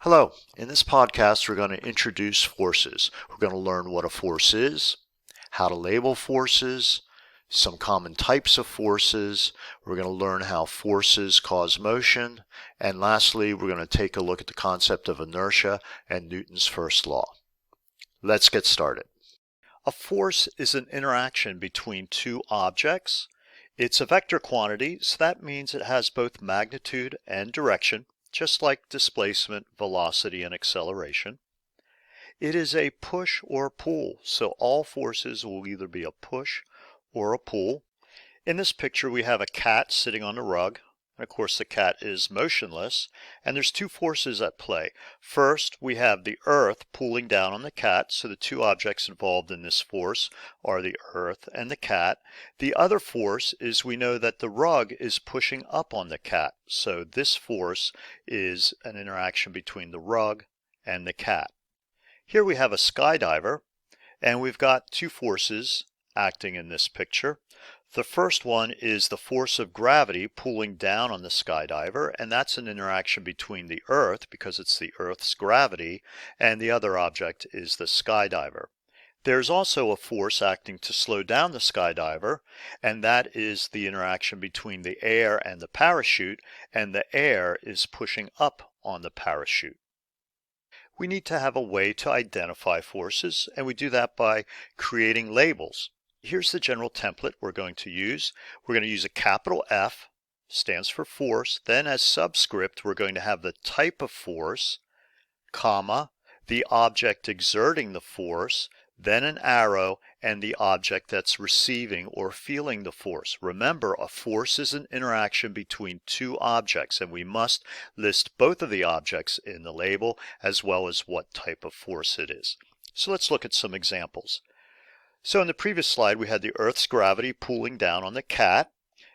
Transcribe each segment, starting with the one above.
Hello. In this podcast, we're going to introduce forces. We're going to learn what a force is, how to label forces, some common types of forces. We're going to learn how forces cause motion. And lastly, we're going to take a look at the concept of inertia and Newton's first law. Let's get started. A force is an interaction between two objects. It's a vector quantity, so that means it has both magnitude and direction, just like displacement, velocity, and acceleration. It is a push or pull, so all forces will either be a push or a pull. In this picture, we have a cat sitting on the rug. And of course, the cat is motionless, and there's two forces at play. First, we have the earth pulling down on the cat, so the two objects involved in this force are the earth and the cat. The other force is we know that the rug is pushing up on the cat, so this force is an interaction between the rug and the cat. Here we have a skydiver, and we've got two forces acting in this picture. The first one is the force of gravity pulling down on the skydiver, and that's an interaction between the Earth, because it's the Earth's gravity, and the other object is the skydiver. There's also a force acting to slow down the skydiver, and that is the interaction between the air and the parachute, and the air is pushing up on the parachute. We need to have a way to identify forces, and we do that by creating labels. Here's the general template we're going to use. We're going to use a capital F, stands for force. Then as subscript, we're going to have the type of force, comma, the object exerting the force, then an arrow, and the object that's receiving or feeling the force. Remember, a force is an interaction between two objects, and we must list both of the objects in the label as well as what type of force it is. So let's look at some examples. So in the previous slide, we had the Earth's gravity pulling down on the cat,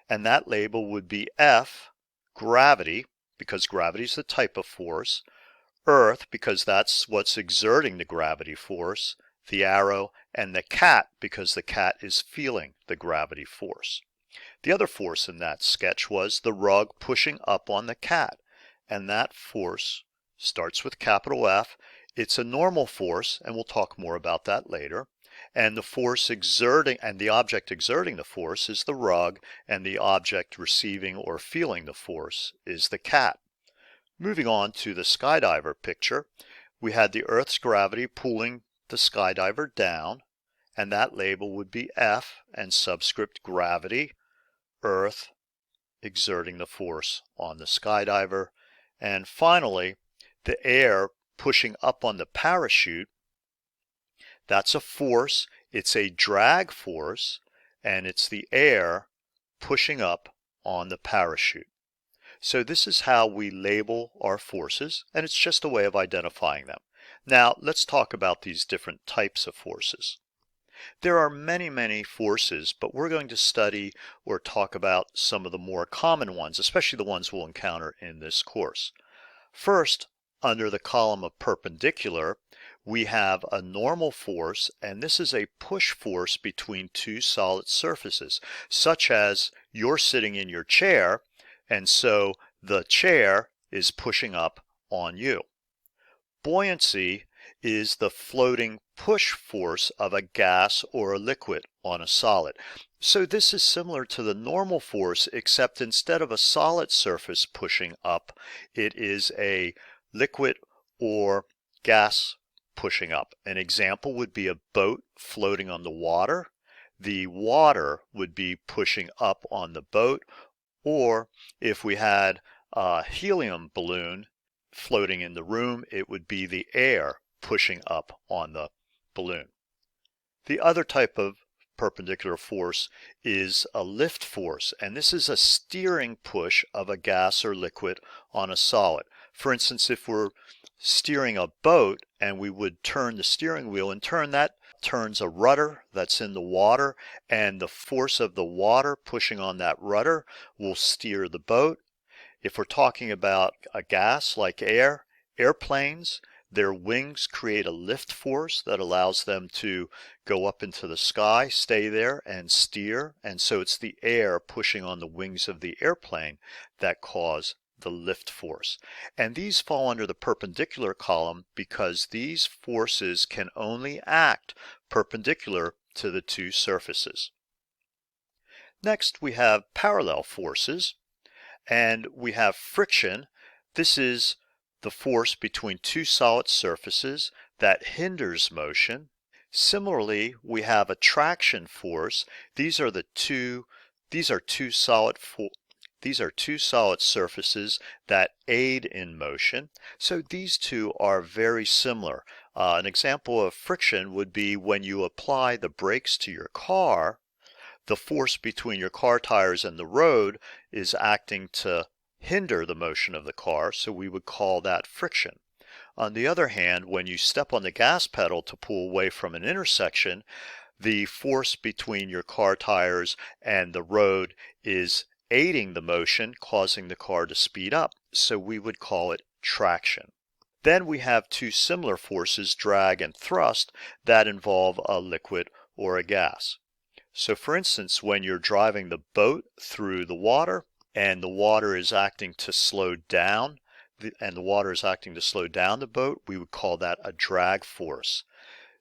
and that label would be F, gravity, because gravity is the type of force, Earth, because that's what's exerting the gravity force, the arrow, and the cat, because the cat is feeling the gravity force. The other force in that sketch was the rug pushing up on the cat, and that force starts with capital F. It's a normal force, and we'll talk more about that later. And the force exerting, and the object exerting the force is the rug, and the object receiving or feeling the force is the cat. Moving on to the skydiver picture, we had the Earth's gravity pulling the skydiver down, and that label would be F and subscript gravity, Earth exerting the force on the skydiver, and finally the air pushing up on the parachute. That's a force, it's a drag force, and it's the air pushing up on the parachute. So this is how we label our forces, and it's just a way of identifying them. Now let's talk about these different types of forces. There are many forces, but we're going to study or talk about some of the more common ones, especially the ones we'll encounter in this course. First, under the column of perpendicular, we have a normal force, and this is a push force between two solid surfaces, such as you're sitting in your chair, and so the chair is pushing up on you. Buoyancy is the floating push force of a gas or a liquid on a solid. So this is similar to the normal force, except instead of a solid surface pushing up, it is a liquid or gas pushing up. An example would be a boat floating on the water. The water would be pushing up on the boat, or if we had a helium balloon floating in the room, it would be the air pushing up on the balloon. The other type of perpendicular force is a lift force, and this is a steering push of a gas or liquid on a solid. For instance, if we're steering a boat and we would turn the steering wheel and that turns a rudder that's in the water, and the force of the water pushing on that rudder will steer the boat. If we're talking about a gas like air, airplanes, their wings create a lift force that allows them to go up into the sky, stay there, and steer. And so it's the air pushing on the wings of the airplane that cause the lift force. And these fall under the perpendicular column because these forces can only act perpendicular to the two surfaces. Next, we have parallel forces, and we have friction. This is the force between two solid surfaces that hinders motion. Similarly, we have attraction force. These are two solid surfaces that aid in motion. So these two are very similar. An example of friction would be when you apply the brakes to your car. The force between your car tires and the road is acting to hinder the motion of the car, so we would call that friction. On the other hand, when you step on the gas pedal to pull away from an intersection, the force between your car tires and the road is aiding the motion, causing the car to speed up, so we would call it traction. Then we have two similar forces, drag and thrust, that involve a liquid or a gas. So for instance, when you're driving the boat through the water and the water is acting to slow down, the boat, we would call that a drag force.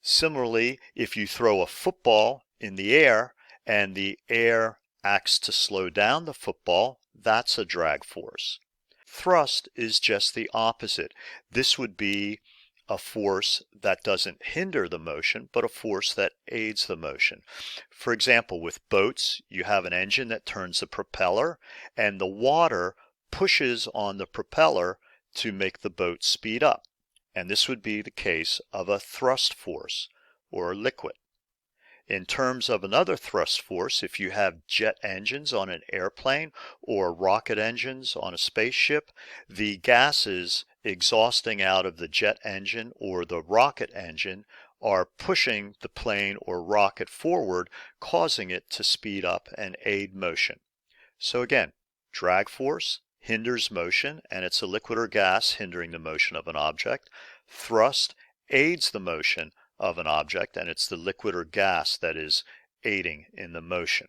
Similarly, if you throw a football in the air and the air acts to slow down the football, that's a drag force. Thrust is just the opposite. This would be a force that doesn't hinder the motion, but a force that aids the motion. For example, with boats, you have an engine that turns the propeller, and the water pushes on the propeller to make the boat speed up. And this would be the case of a thrust force, or liquid. In terms of another thrust force, if you have jet engines on an airplane or rocket engines on a spaceship, the gases exhausting out of the jet engine or the rocket engine are pushing the plane or rocket forward, causing it to speed up and aid motion. So again, drag force hinders motion, and it's a liquid or gas hindering the motion of an object. Thrust aids the motion of an object, and it's the liquid or gas that is aiding in the motion.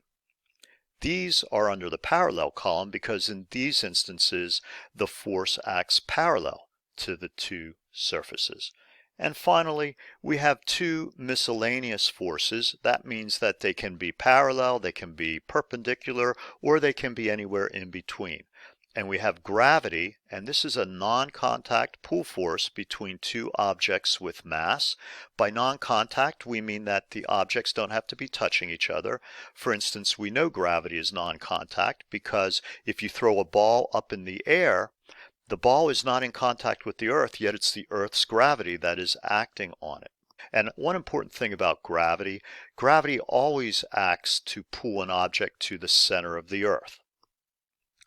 These are under the parallel column because in these instances the force acts parallel to the two surfaces. And finally, we have two miscellaneous forces. That means that they can be parallel, they can be perpendicular, or they can be anywhere in between. And we have gravity, and this is a non-contact pull force between two objects with mass. By non-contact, we mean that the objects don't have to be touching each other. For instance, we know gravity is non-contact because if you throw a ball up in the air, the ball is not in contact with the earth, yet it's the earth's gravity that is acting on it. And one important thing about gravity always acts to pull an object to the center of the earth.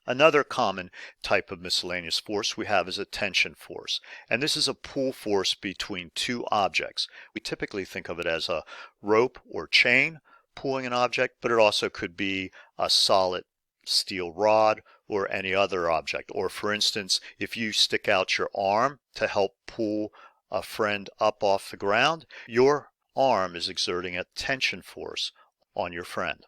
Another common type of miscellaneous force we have is a tension force, and this is a pull force between two objects. We typically think of it as a rope or chain pulling an object, but it also could be a solid steel rod or any other object. Or for instance, if you stick out your arm to help pull a friend up off the ground, your arm is exerting a tension force on your friend.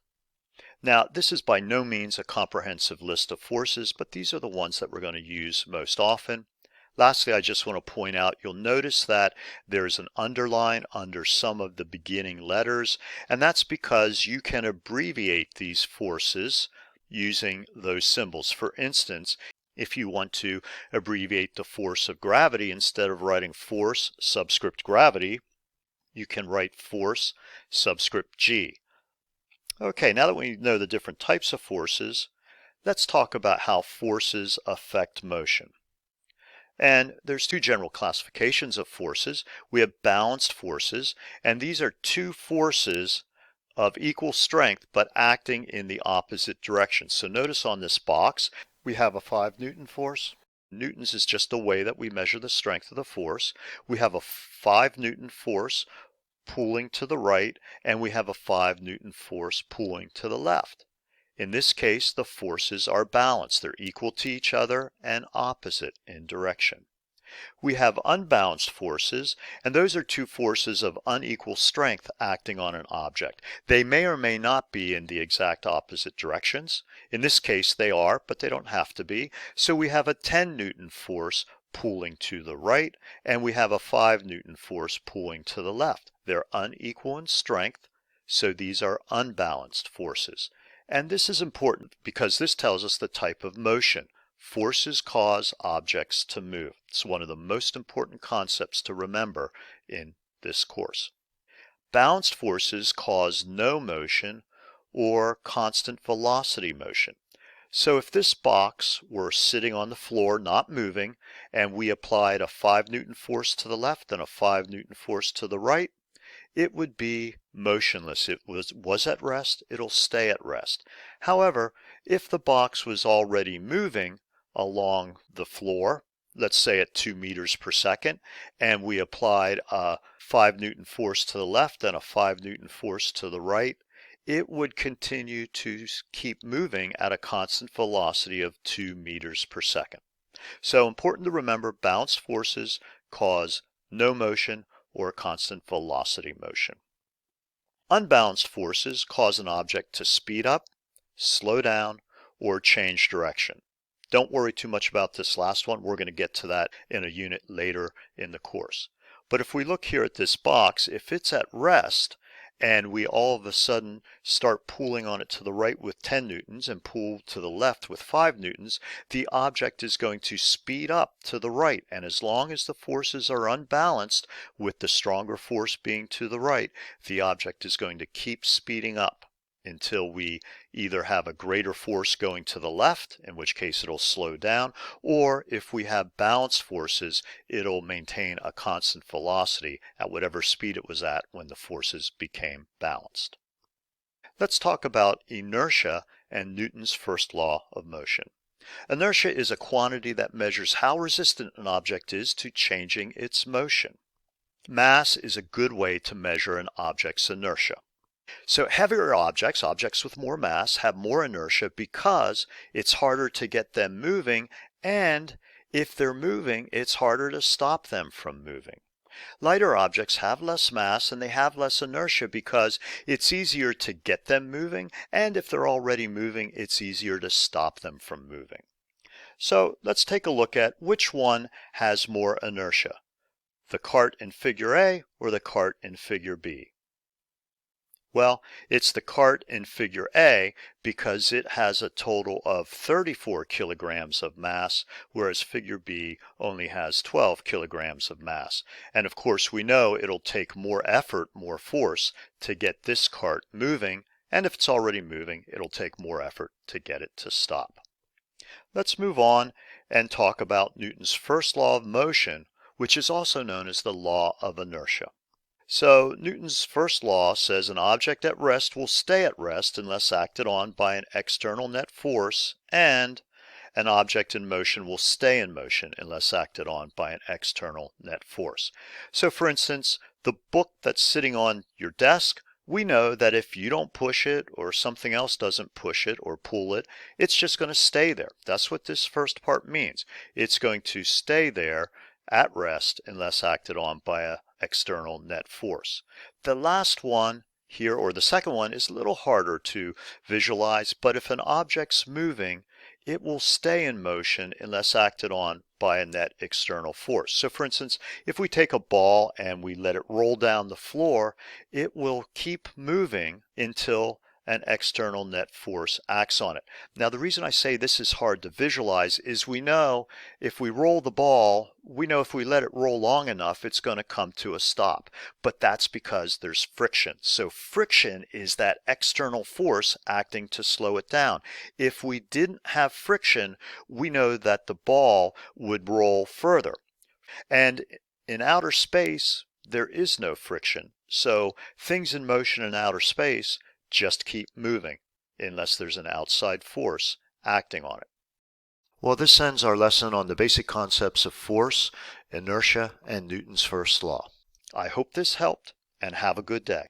Now, this is by no means a comprehensive list of forces, but these are the ones that we're going to use most often. Lastly, I just want to point out, you'll notice that there's an underline under some of the beginning letters, and that's because you can abbreviate these forces using those symbols. For instance, if you want to abbreviate the force of gravity, instead of writing force subscript gravity, you can write force subscript g. Okay, now that we know the different types of forces, let's talk about how forces affect motion. And there's two general classifications of forces. We have balanced forces, and these are two forces of equal strength but acting in the opposite direction. So notice on this box, we have a 5 Newton force. Newtons is just the way that we measure the strength of the force. We have a 5 Newton force pulling to the right, and we have a 5 Newton force pulling to the left. In this case, the forces are balanced. They're equal to each other and opposite in direction. We have unbalanced forces, and those are two forces of unequal strength acting on an object. They may or may not be in the exact opposite directions. In this case they are, but they don't have to be. So we have a 10 Newton force pulling to the right, and we have a 5 Newton force pulling to the left. They're unequal in strength, so these are unbalanced forces. And this is important because this tells us the type of motion. Forces cause objects to move. It's one of the most important concepts to remember in this course. Balanced forces cause no motion or constant velocity motion. So if this box were sitting on the floor not moving and we applied a 5 Newton force to the left and a 5 Newton force to the right, it would be motionless. It was at rest, it'll stay at rest. However, if the box was already moving along the floor, let's say at 2 meters per second, and we applied a 5 Newton force to the left and a 5 Newton force to the right, it would continue to keep moving at a constant velocity of 2 meters per second. So important to remember, balanced forces cause no motion or constant velocity motion. Unbalanced forces cause an object to speed up, slow down, or change direction. Don't worry too much about this last one. We're going to get to that in a unit later in the course. But if we look here at this box, if it's at rest and we all of a sudden start pulling on it to the right with 10 newtons and pull to the left with 5 newtons, the object is going to speed up to the right. And as long as the forces are unbalanced, with the stronger force being to the right, the object is going to keep speeding up until we either have a greater force going to the left, in which case it'll slow down, or if we have balanced forces, it'll maintain a constant velocity at whatever speed it was at when the forces became balanced. Let's talk about inertia and Newton's first law of motion. Inertia is a quantity that measures how resistant an object is to changing its motion. Mass is a good way to measure an object's inertia. So heavier objects, objects with more mass, have more inertia because it's harder to get them moving, and if they're moving, it's harder to stop them from moving. Lighter objects have less mass and they have less inertia because it's easier to get them moving, and if they're already moving, it's easier to stop them from moving. So let's take a look at which one has more inertia, the cart in figure A or the cart in figure B. Well, it's the cart in figure A because it has a total of 34 kilograms of mass, whereas figure B only has 12 kilograms of mass. And of course we know it'll take more effort, more force to get this cart moving, and if it's already moving, it'll take more effort to get it to stop. Let's move on and talk about Newton's first law of motion, which is also known as the law of inertia. So Newton's first law says an object at rest will stay at rest unless acted on by an external net force, and an object in motion will stay in motion unless acted on by an external net force. So for instance, the book that's sitting on your desk, we know that if you don't push it or something else doesn't push it or pull it, it's just going to stay there. That's what this first part means. It's going to stay there at rest unless acted on by an external net force. The last one here, or the second one, is a little harder to visualize, but if an object's moving, it will stay in motion unless acted on by a net external force. So for instance, if we take a ball and we let it roll down the floor, it will keep moving until an external net force acts on it. Now the reason I say this is hard to visualize is we know if we roll the ball, we know if we let it roll long enough, it's going to come to a stop. But that's because there's friction. So friction is that external force acting to slow it down. If we didn't have friction, we know that the ball would roll further. And in outer space, there is no friction. So things in motion in outer space just keep moving unless there's an outside force acting on it. Well, this ends our lesson on the basic concepts of force, inertia, and Newton's first law. I hope this helped, and have a good day.